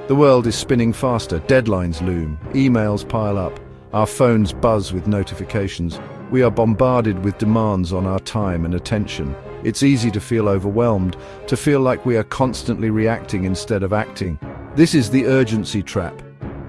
The world is spinning faster, deadlines loom, emails pile up, our phones buzz with notifications. We are bombarded with demands on our time and attention. It's easy to feel overwhelmed, to feel like we are constantly reacting instead of acting. This is the urgency trap.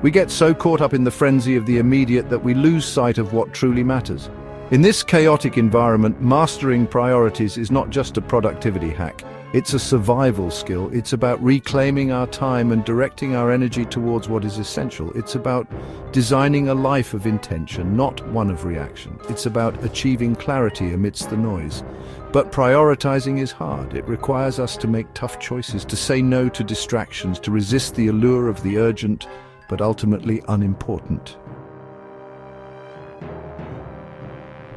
We get so caught up in the frenzy of the immediate that we lose sight of what truly matters. In this chaotic environment, mastering priorities is not just a productivity hack. It's a survival skill. It's about reclaiming our time and directing our energy towards what is essential. It's about designing a life of intention, not one of reaction. It's about achieving clarity amidst the noise. But prioritizing is hard. It requires us to make tough choices, to say no to distractions, to resist the allure of the urgent, but ultimately unimportant.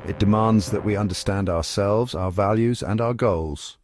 It demands that we understand ourselves, our values, and our goals.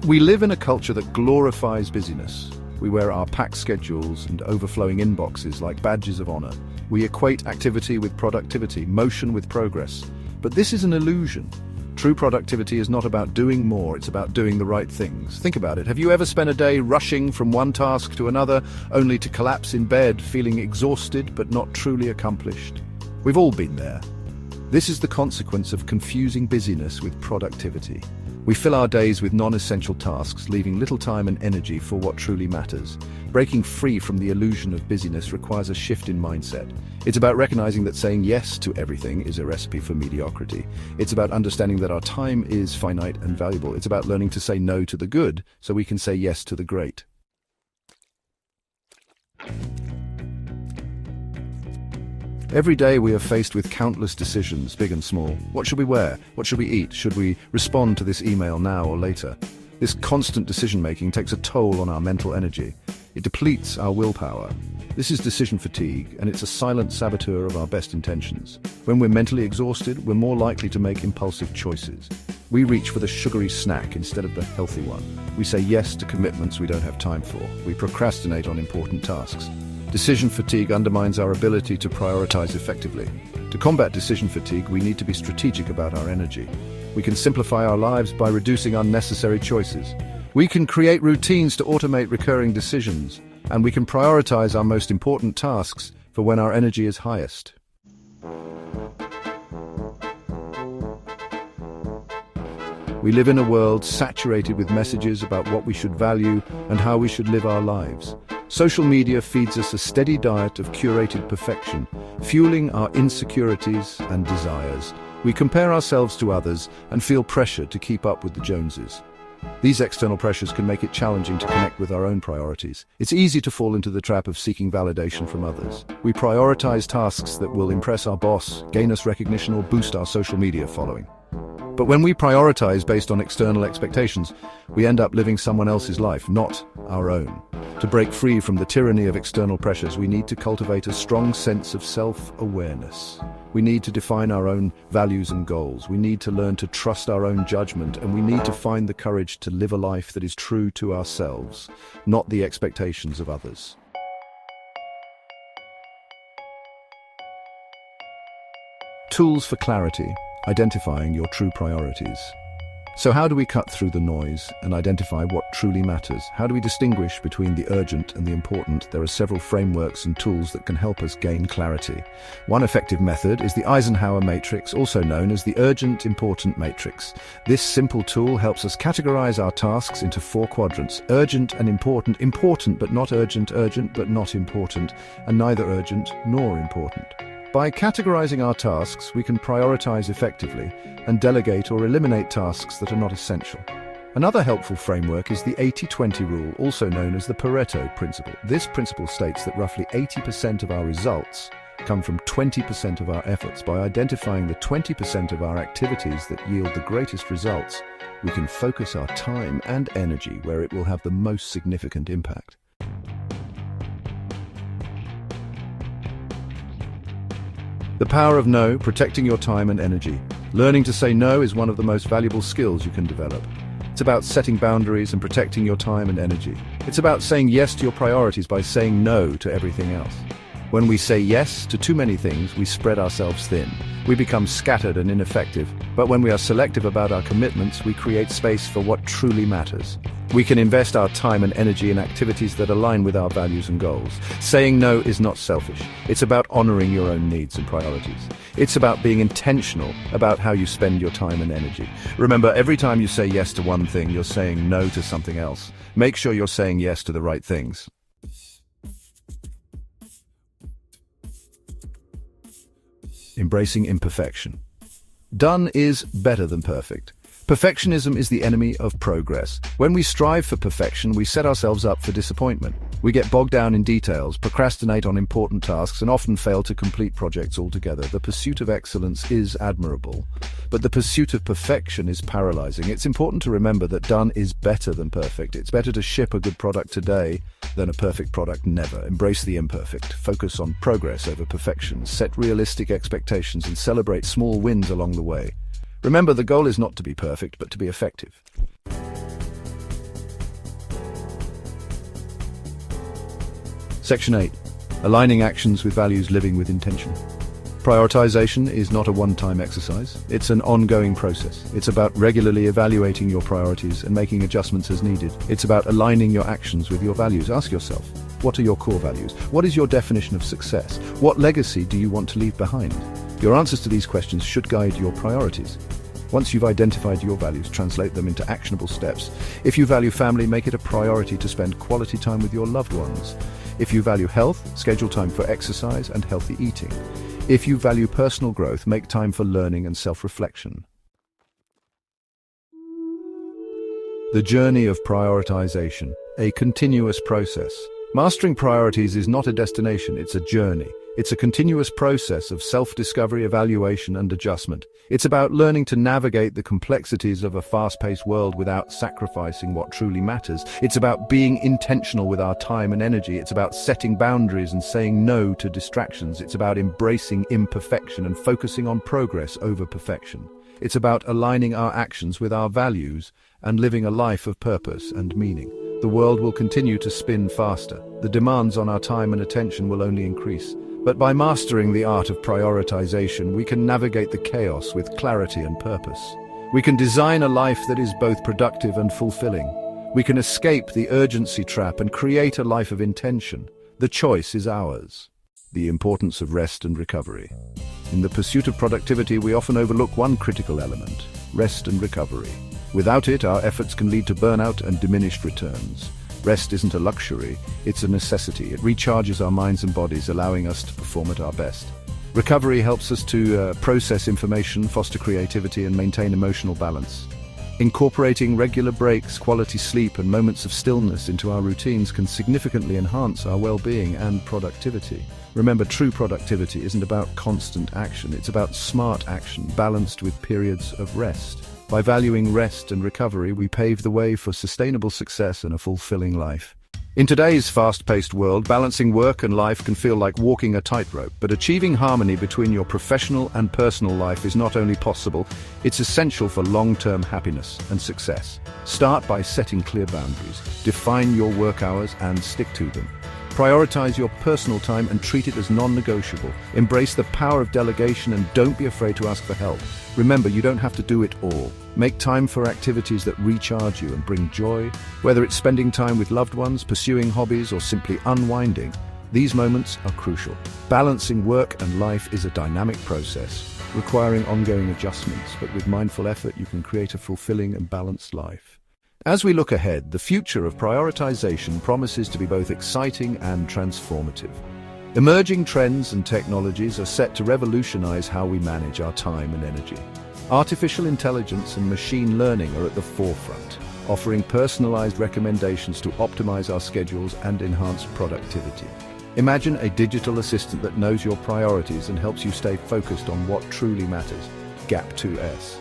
We live in a culture that glorifies busyness. We wear our packed schedules and overflowing inboxes like badges of honor. We equate activity with productivity, motion with progress. But this is an illusion. True productivity is not about doing more, it's about doing the right things. Think about it. Have you ever spent a day rushing from one task to another, only to collapse in bed, feeling exhausted but not truly accomplished? We've all been there. This is the consequence of confusing busyness with productivity. We fill our days with non-essential tasks, leaving little time and energy for what truly matters. Breaking free from the illusion of busyness requires a shift in mindset. It's about recognizing that saying yes to everything is a recipe for mediocrity. It's about understanding that our time is finite and valuable. It's about learning to say no to the good so we can say yes to the great. Every day we are faced with countless decisions, big and small. What should we wear? What should we eat? Should we respond to this email now or later? This constant decision-making takes a toll on our mental energy. It depletes our willpower. This is decision fatigue, and it's a silent saboteur of our best intentions. When we're mentally exhausted, we're more likely to make impulsive choices. We reach for the sugary snack instead of the healthy one. We say yes to commitments we don't have time for. We procrastinate on important tasks. Decision fatigue undermines our ability to prioritize effectively. To combat decision fatigue, we need to be strategic about our energy. We can simplify our lives by reducing unnecessary choices. We can create routines to automate recurring decisions, and we can prioritize our most important tasks for when our energy is highest. We live in a world saturated with messages about what we should value and how we should live our lives. Social media feeds us a steady diet of curated perfection, fueling our insecurities and desires. We compare ourselves to others and feel pressure to keep up with the Joneses. These external pressures can make it challenging to connect with our own priorities. It's easy to fall into the trap of seeking validation from others. We prioritize tasks that will impress our boss, gain us recognition, or boost our social media following. But when we prioritize based on external expectations, we end up living someone else's life, not our own. To break free from the tyranny of external pressures, we need to cultivate a strong sense of self-awareness. We need to define our own values and goals. We need to learn to trust our own judgment, and we need to find the courage to live a life that is true to ourselves, not the expectations of others. Tools for clarity. Identifying your true priorities. So how do we cut through the noise and identify what truly matters? How do we distinguish between the urgent and the important? There are several frameworks and tools that can help us gain clarity. One effective method is the Eisenhower matrix, also known as the urgent important matrix. This simple tool helps us categorize our tasks into 4 quadrants: urgent and important, important but not urgent, urgent but not important, and neither urgent nor important. By categorizing our tasks, we can prioritize effectively and delegate or eliminate tasks that are not essential. Another helpful framework is the 80-20 rule, also known as the Pareto principle. This principle states that roughly 80% of our results come from 20% of our efforts. By identifying the 20% of our activities that yield the greatest results, we can focus our time and energy where it will have the most significant impact. The power of no, protecting your time and energy. Learning to say no is one of the most valuable skills you can develop. It's about setting boundaries and protecting your time and energy. It's about saying yes to your priorities by saying no to everything else. When we say yes to too many things, we spread ourselves thin. We become scattered and ineffective. But when we are selective about our commitments, we create space for what truly matters. We can invest our time and energy in activities that align with our values and goals. Saying no is not selfish. It's about honoring your own needs and priorities. It's about being intentional about how you spend your time and energy. Remember, every time you say yes to one thing, you're saying no to something else. Make sure you're saying yes to the right things. Embracing imperfection. Done is better than perfect. Perfectionism is the enemy of progress. When we strive for perfection, we set ourselves up for disappointment. We get bogged down in details, procrastinate on important tasks, and often fail to complete projects altogether. The pursuit of excellence is admirable, but the pursuit of perfection is paralyzing. It's important to remember that done is better than perfect. It's better to ship a good product today than a perfect product never. Embrace the imperfect. Focus on progress over perfection. Set realistic expectations and celebrate small wins along the way. Remember, the goal is not to be perfect, but to be effective. Section 8. Aligning actions with values, living with intention. Prioritization is not a one-time exercise. It's an ongoing process. It's about regularly evaluating your priorities and making adjustments as needed. It's about aligning your actions with your values. Ask yourself, what are your core values? What is your definition of success? What legacy do you want to leave behind? Your answers to these questions should guide your priorities. Once you've identified your values, translate them into actionable steps. If you value family, make it a priority to spend quality time with your loved ones. If you value health, schedule time for exercise and healthy eating. If you value personal growth, make time for learning and self-reflection. The journey of prioritization, a continuous process. Mastering priorities is not a destination, it's a journey. It's a continuous process of self-discovery, evaluation, and adjustment. It's about learning to navigate the complexities of a fast-paced world without sacrificing what truly matters. It's about being intentional with our time and energy. It's about setting boundaries and saying no to distractions. It's about embracing imperfection and focusing on progress over perfection. It's about aligning our actions with our values and living a life of purpose and meaning. The world will continue to spin faster. The demands on our time and attention will only increase. But by mastering the art of prioritization, we can navigate the chaos with clarity and purpose. We can design a life that is both productive and fulfilling. We can escape the urgency trap and create a life of intention. The choice is ours. The importance of rest and recovery. In the pursuit of productivity, we often overlook one critical element: rest and recovery. Without it, our efforts can lead to burnout and diminished returns. Rest isn't a luxury, it's a necessity. It recharges our minds and bodies, allowing us to perform at our best. Recovery helps us to process information, foster creativity, and maintain emotional balance. Incorporating regular breaks, quality sleep, and moments of stillness into our routines can significantly enhance our well-being and productivity. Remember, true productivity isn't about constant action, it's about smart action, balanced with periods of rest. By valuing rest and recovery, we pave the way for sustainable success and a fulfilling life. In today's fast-paced world, balancing work and life can feel like walking a tightrope, but achieving harmony between your professional and personal life is not only possible, it's essential for long-term happiness and success. Start by setting clear boundaries. Define your work hours and stick to them. Prioritize your personal time and treat it as non-negotiable. Embrace the power of delegation and don't be afraid to ask for help. Remember, you don't have to do it all. Make time for activities that recharge you and bring joy. Whether it's spending time with loved ones, pursuing hobbies, or simply unwinding, these moments are crucial. Balancing work and life is a dynamic process, requiring ongoing adjustments, but with mindful effort, you can create a fulfilling and balanced life. As we look ahead, the future of prioritization promises to be both exciting and transformative. Emerging trends and technologies are set to revolutionize how we manage our time and energy. Artificial intelligence and machine learning are at the forefront, offering personalized recommendations to optimize our schedules and enhance productivity. Imagine a digital assistant that knows your priorities and helps you stay focused on what truly matters. GAP2S.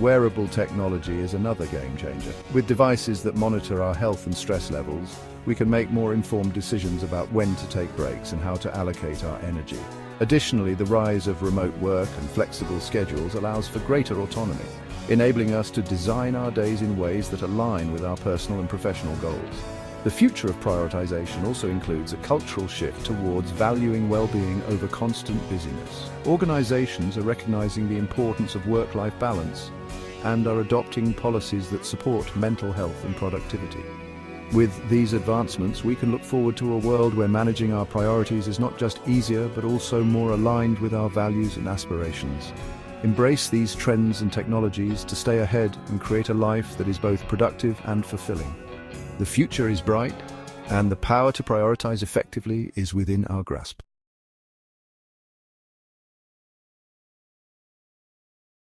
Wearable technology is another game changer. With devices that monitor our health and stress levels, we can make more informed decisions about when to take breaks and how to allocate our energy. Additionally, the rise of remote work and flexible schedules allows for greater autonomy, enabling us to design our days in ways that align with our personal and professional goals. The future of prioritization also includes a cultural shift towards valuing well-being over constant busyness. Organizations are recognizing the importance of work-life balance and are adopting policies that support mental health and productivity. With these advancements, we can look forward to a world where managing our priorities is not just easier, but also more aligned with our values and aspirations. Embrace these trends and technologies to stay ahead and create a life that is both productive and fulfilling. The future is bright, and the power to prioritize effectively is within our grasp.